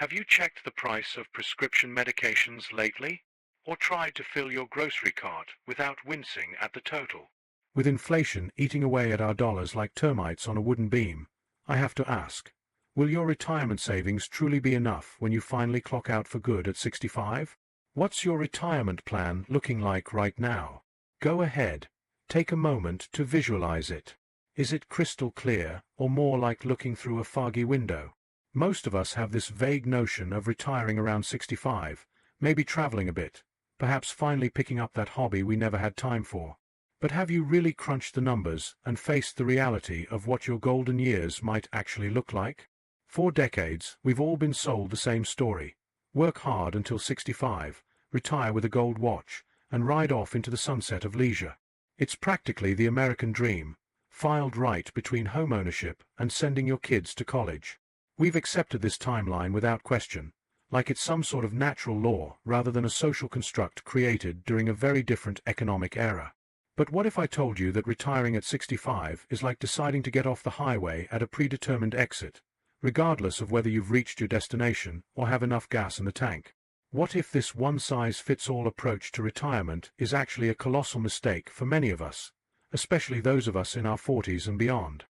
Have you checked the price of prescription medications lately? Or tried to fill your grocery cart without wincing at the total? With inflation eating away at our dollars like termites on a wooden beam, I have to ask, will your retirement savings truly be enough when you finally clock out for good at 65? What's your retirement plan looking like right now? Go ahead, take a moment to visualize it. Is it crystal clear, or more like looking through a foggy window? Most of us have this vague notion of retiring around 65, maybe traveling a bit, perhaps finally picking up that hobby we never had time for. But have you really crunched the numbers and faced the reality of what your golden years might actually look like? For decades, we've all been sold the same story. Work hard until 65, retire with a gold watch, and ride off into the sunset of leisure. It's practically the American dream, filed right between homeownership and sending your kids to college. We've accepted this timeline without question, like it's some sort of natural law rather than a social construct created during a very different economic era. But what if I told you that retiring at 65 is like deciding to get off the highway at a predetermined exit, regardless of whether you've reached your destination or have enough gas in the tank? What if this one-size-fits-all approach to retirement is actually a colossal mistake for many of us, especially those of us in our 40s and beyond?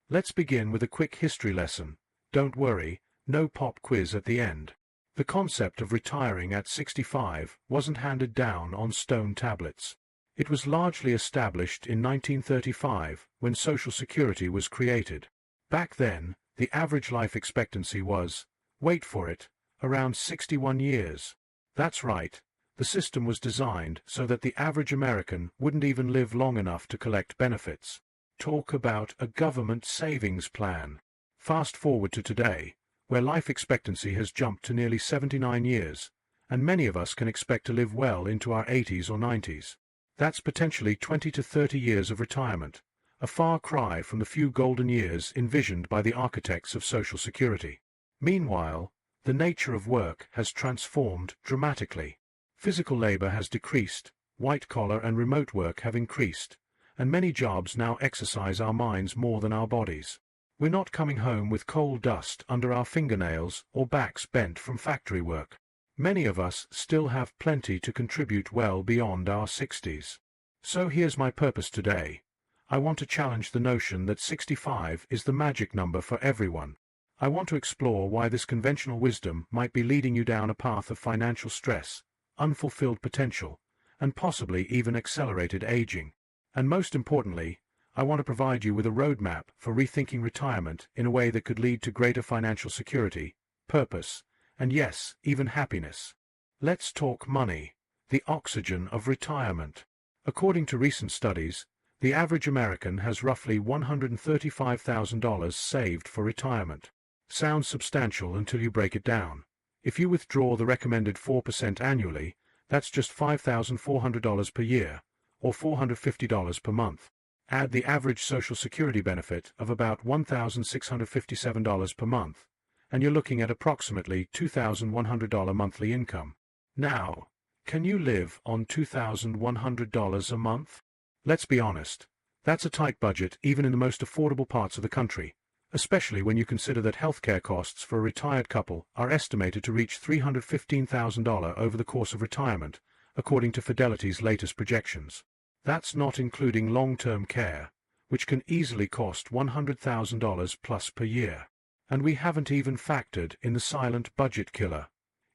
Let's begin with a quick history lesson. Don't worry, no pop quiz at the end. The concept of retiring at 65 wasn't handed down on stone tablets. It was largely established in 1935 when Social Security was created. Back then, the average life expectancy was, wait for it, around 61 years. That's right, the system was designed so that the average American wouldn't even live long enough to collect benefits. Talk about a government savings plan. Fast forward to today, where life expectancy has jumped to nearly 79 years, and many of us can expect to live well into our 80s or 90s. That's potentially 20 to 30 years of retirement, a far cry from the few golden years envisioned by the architects of Social Security. Meanwhile, the nature of work has transformed dramatically. Physical labor has decreased, white-collar and remote work have increased, and many jobs now exercise our minds more than our bodies. We're not coming home with coal dust under our fingernails or backs bent from factory work. Many of us still have plenty to contribute well beyond our 60s. So here's my purpose today. I want to challenge the notion that 65 is the magic number for everyone. I want to explore why this conventional wisdom might be leading you down a path of financial stress, unfulfilled potential, and possibly even accelerated aging. And most importantly, I want to provide you with a roadmap for rethinking retirement in a way that could lead to greater financial security, purpose, and yes, even happiness. Let's talk money, the oxygen of retirement. According to recent studies, the average American has roughly $135,000 saved for retirement. Sounds substantial until you break it down. If you withdraw the recommended 4% annually, that's just $5,400 per year, or $450 per month. Add the average Social Security benefit of about $1,657 per month, and you're looking at approximately $2,100 monthly income. Now, can you live on $2,100 a month? Let's be honest, that's a tight budget even in the most affordable parts of the country, especially when you consider that healthcare costs for a retired couple are estimated to reach $315,000 over the course of retirement, according to Fidelity's latest projections. That's not including long-term care, which can easily cost $100,000 plus per year. And we haven't even factored in the silent budget killer,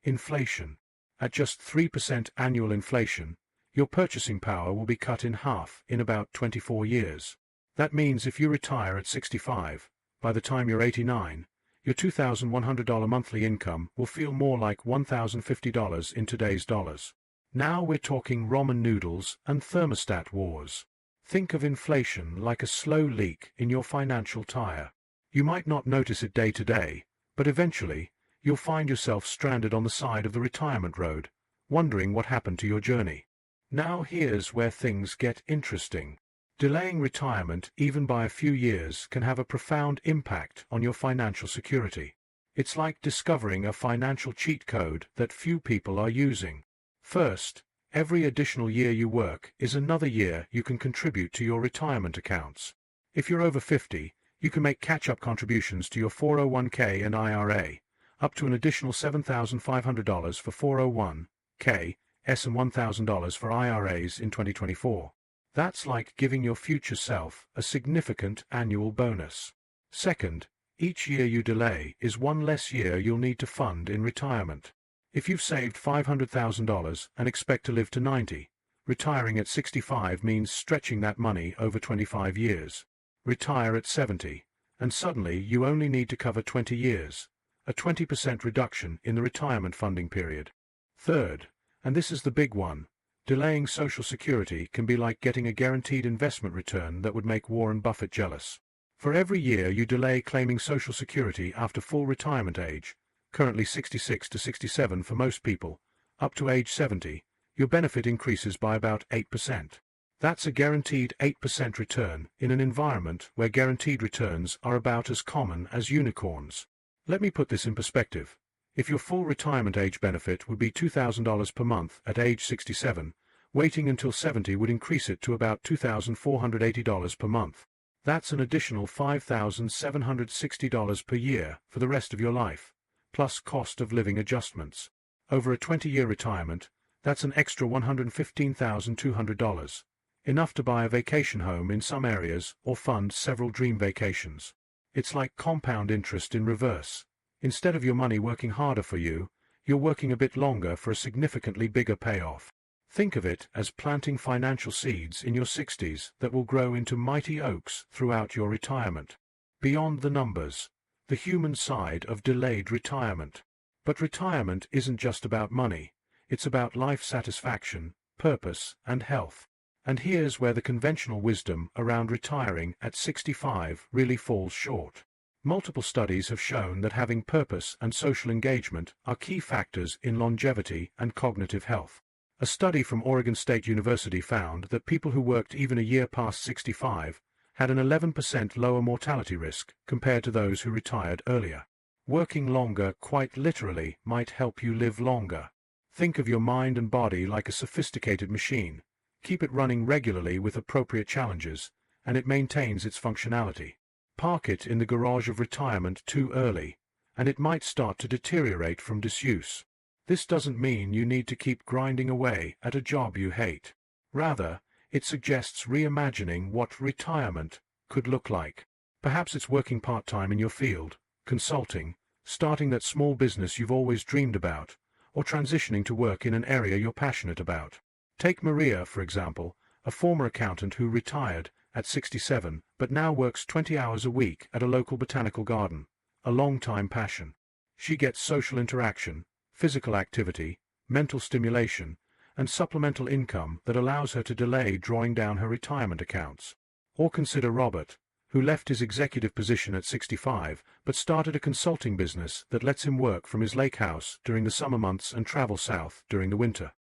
inflation. At just 3% annual inflation, your purchasing power will be cut in half in about 24 years. That means if you retire at 65, by the time you're 89, your $2,100 monthly income will feel more like $1,050 in today's dollars. Now we're talking ramen noodles and thermostat wars. Think of inflation like a slow leak in your financial tire. You might not notice it day to day, but eventually, you'll find yourself stranded on the side of the retirement road, wondering what happened to your journey. Now here's where things get interesting. Delaying retirement even by a few years can have a profound impact on your financial security. It's like discovering a financial cheat code that few people are using. First, every additional year you work is another year you can contribute to your retirement accounts. If you're over 50, you can make catch-up contributions to your 401k and IRA, up to an additional $7,500 for 401(k)s and $1,000 for IRAs in 2024. That's like giving your future self a significant annual bonus. Second, each year you delay is one less year you'll need to fund in retirement. If you've saved $500,000 and expect to live to 90, retiring at 65 means stretching that money over 25 years. Retire at 70, and suddenly you only need to cover 20 years, a 20% reduction in the retirement funding period. Third, and this is the big one, delaying Social Security can be like getting a guaranteed investment return that would make Warren Buffett jealous. For every year you delay claiming Social Security after full retirement age, currently 66 to 67 for most people, up to age 70, your benefit increases by about 8%. That's a guaranteed 8% return in an environment where guaranteed returns are about as common as unicorns. Let me put this in perspective. If your full retirement age benefit would be $2,000 per month at age 67, waiting until 70 would increase it to about $2,480 per month. That's an additional $5,760 per year for the rest of your life, plus cost of living adjustments. Over a 20-year retirement, that's an extra $115,200, enough to buy a vacation home in some areas or fund several dream vacations. It's like compound interest in reverse. Instead of your money working harder for you, you're working a bit longer for a significantly bigger payoff. Think of it as planting financial seeds in your 60s that will grow into mighty oaks throughout your retirement. Beyond the numbers, the human side of delayed retirement. But retirement isn't just about money. It's about life satisfaction, purpose, and health. And here's where the conventional wisdom around retiring at 65 really falls short. Multiple studies have shown that having purpose and social engagement are key factors in longevity and cognitive health. A study from Oregon State University found that people who worked even a year past 65 had an 11% lower mortality risk compared to those who retired earlier. Working longer quite literally might help you live longer. Think of your mind and body like a sophisticated machine. Keep it running regularly with appropriate challenges, and it maintains its functionality. Park it in the garage of retirement too early, and it might start to deteriorate from disuse. This doesn't mean you need to keep grinding away at a job you hate. Rather, it suggests reimagining what retirement could look like. Perhaps it's working part-time in your field, consulting, starting that small business you've always dreamed about, or transitioning to work in an area you're passionate about. Take Maria, for example, a former accountant who retired at 67 but now works 20 hours a week at a local botanical garden, a long-time passion. She gets social interaction, physical activity, mental stimulation, and supplemental income that allows her to delay drawing down her retirement accounts. Or consider Robert, who left his executive position at 65 but started a consulting business that lets him work from his lake house during the summer months and travel south during the winter.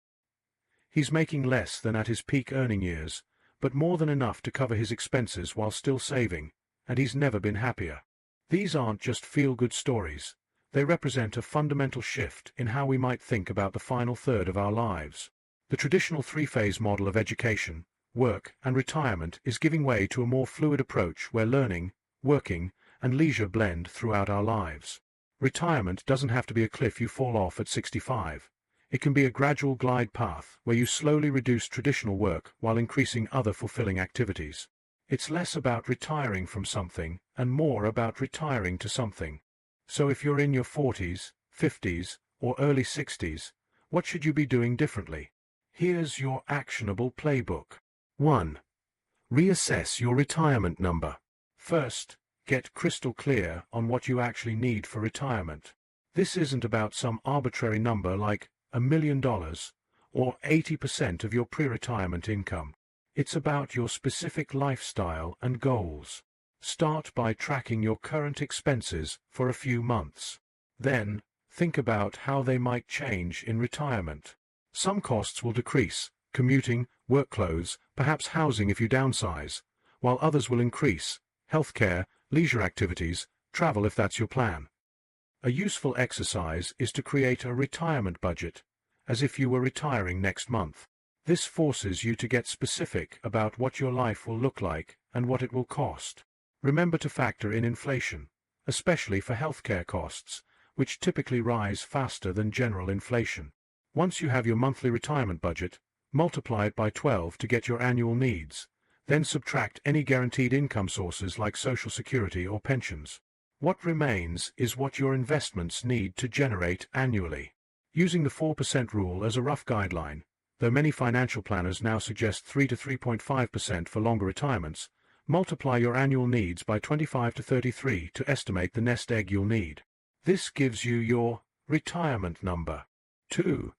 He's making less than at his peak earning years, but more than enough to cover his expenses while still saving, and he's never been happier. These aren't just feel-good stories. They represent a fundamental shift in how we might think about the final third of our lives. The traditional three-phase model of education, work, and retirement is giving way to a more fluid approach where learning, working, and leisure blend throughout our lives. Retirement doesn't have to be a cliff you fall off at 65. It can be a gradual glide path where you slowly reduce traditional work while increasing other fulfilling activities. It's less about retiring from something and more about retiring to something. So if you're in your 40s, 50s, or early 60s, what should you be doing differently? Here's your actionable playbook. 1. Reassess your retirement number. First, get crystal clear on what you actually need for retirement. This isn't about some arbitrary number like $1 million or 80% of your pre-retirement income. It's about your specific lifestyle and goals. Start by tracking your current expenses for a few months. Then, think about how they might change in retirement. Some costs will decrease, commuting, work clothes, perhaps housing if you downsize, while others will increase, healthcare, leisure activities, travel if that's your plan. A useful exercise is to create a retirement budget, as if you were retiring next month. This forces you to get specific about what your life will look like and what it will cost. Remember to factor in inflation, especially for healthcare costs, which typically rise faster than general inflation. Once you have your monthly retirement budget, multiply it by 12 to get your annual needs, then subtract any guaranteed income sources like Social Security or pensions. What remains is what your investments need to generate annually. Using the 4% rule as a rough guideline, though many financial planners now suggest 3 to 3.5% for longer retirements, multiply your annual needs by 25 to 33 to estimate the nest egg you'll need. This gives you your retirement number. 2.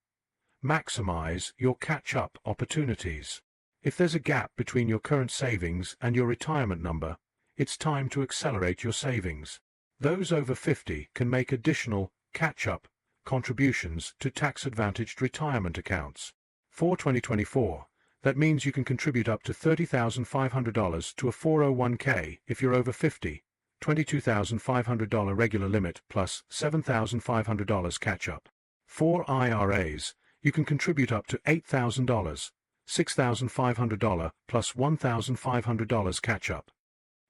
Maximize your catch-up opportunities. If there's a gap between your current savings and your retirement number, it's time to accelerate your savings. Those over 50 can make additional catch-up contributions to tax-advantaged retirement accounts. For 2024, that means you can contribute up to $30,500 to a 401k if you're over 50, $22,500 regular limit plus $7,500 catch-up. For IRAs, you can contribute up to $8,000, $6,500 plus $1,500 catch-up.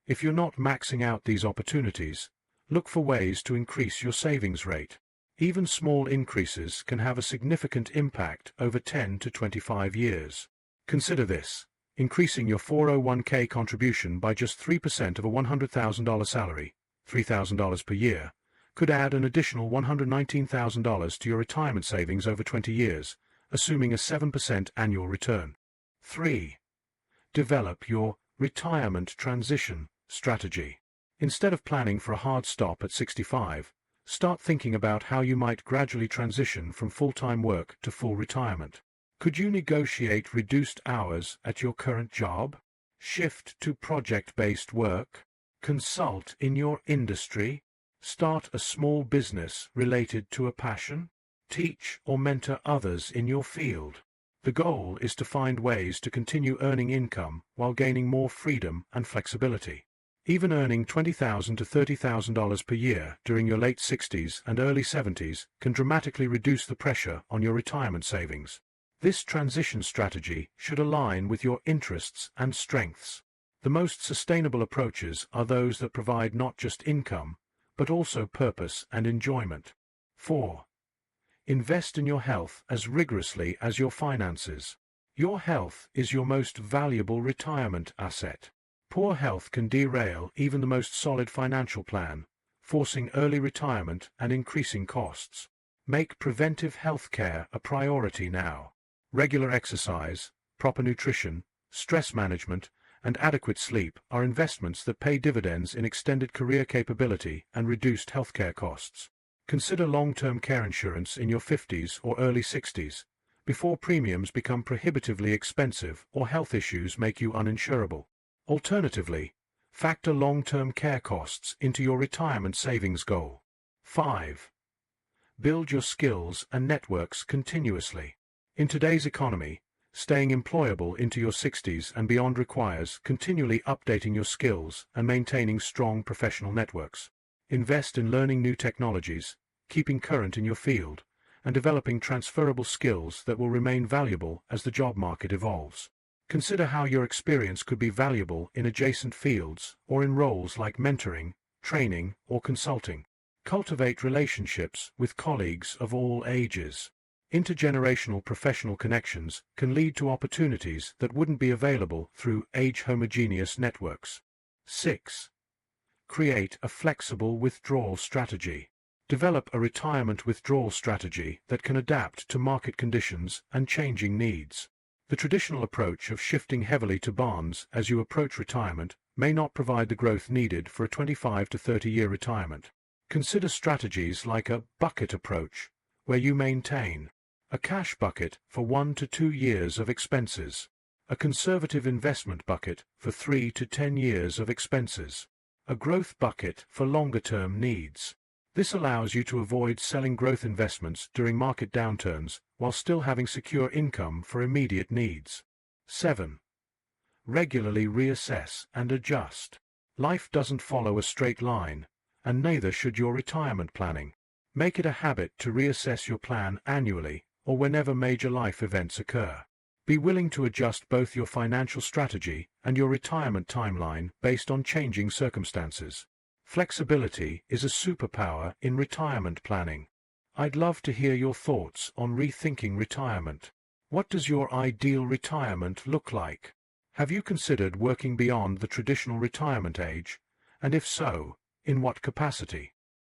If you're not maxing out these opportunities, look for ways to increase your savings rate. Even small increases can have a significant impact over 10 to 25 years. Consider this: increasing your 401k contribution by just 3% of a $100,000 salary, $3,000 per year, could add an additional $119,000 to your retirement savings over 20 years, assuming a 7% annual return. 3. Develop your retirement transition strategy. Instead of planning for a hard stop at 65, start thinking about how you might gradually transition from full-time work to full retirement. Could you negotiate reduced hours at your current job? Shift to project-based work? Consult in your industry? Start a small business related to a passion? Teach or mentor others in your field? The goal is to find ways to continue earning income while gaining more freedom and flexibility. Even earning $20,000 to $30,000 per year during your late 60s and early 70s can dramatically reduce the pressure on your retirement savings. This transition strategy should align with your interests and strengths. The most sustainable approaches are those that provide not just income, but also purpose and enjoyment. 4. Invest in your health as rigorously as your finances. Your health is your most valuable retirement asset. Poor health can derail even the most solid financial plan, forcing early retirement and increasing costs. Make preventive health care a priority now. Regular exercise, proper nutrition, stress management, and adequate sleep are investments that pay dividends in extended career capability and reduced healthcare costs. Consider long-term care insurance in your 50s or early 60s, before premiums become prohibitively expensive or health issues make you uninsurable. Alternatively, factor long-term care costs into your retirement savings goal. 5. Build your skills and networks continuously. In today's economy, staying employable into your 60s and beyond requires continually updating your skills and maintaining strong professional networks. Invest in learning new technologies, keeping current in your field, and developing transferable skills that will remain valuable as the job market evolves. Consider how your experience could be valuable in adjacent fields or in roles like mentoring, training, or consulting. Cultivate relationships with colleagues of all ages. Intergenerational professional connections can lead to opportunities that wouldn't be available through age-homogeneous networks. 6. Create a flexible withdrawal strategy. Develop a retirement withdrawal strategy that can adapt to market conditions and changing needs. The traditional approach of shifting heavily to bonds as you approach retirement may not provide the growth needed for a 25 to 30-year retirement. Consider strategies like a bucket approach, where you maintain a cash bucket for 1 to 2 years of expenses, a conservative investment bucket for 3 to 10 years of expenses, a growth bucket for longer-term needs. This allows you to avoid selling growth investments during market downturns while still having secure income for immediate needs. 7. Regularly reassess and adjust. Life doesn't follow a straight line, and neither should your retirement planning. Make it a habit to reassess your plan annually or whenever major life events occur. Be willing to adjust both your financial strategy and your retirement timeline based on changing circumstances. Flexibility is a superpower in retirement planning. I'd love to hear your thoughts on rethinking retirement. What does your ideal retirement look like? Have you considered working beyond the traditional retirement age? And if so, in what capacity?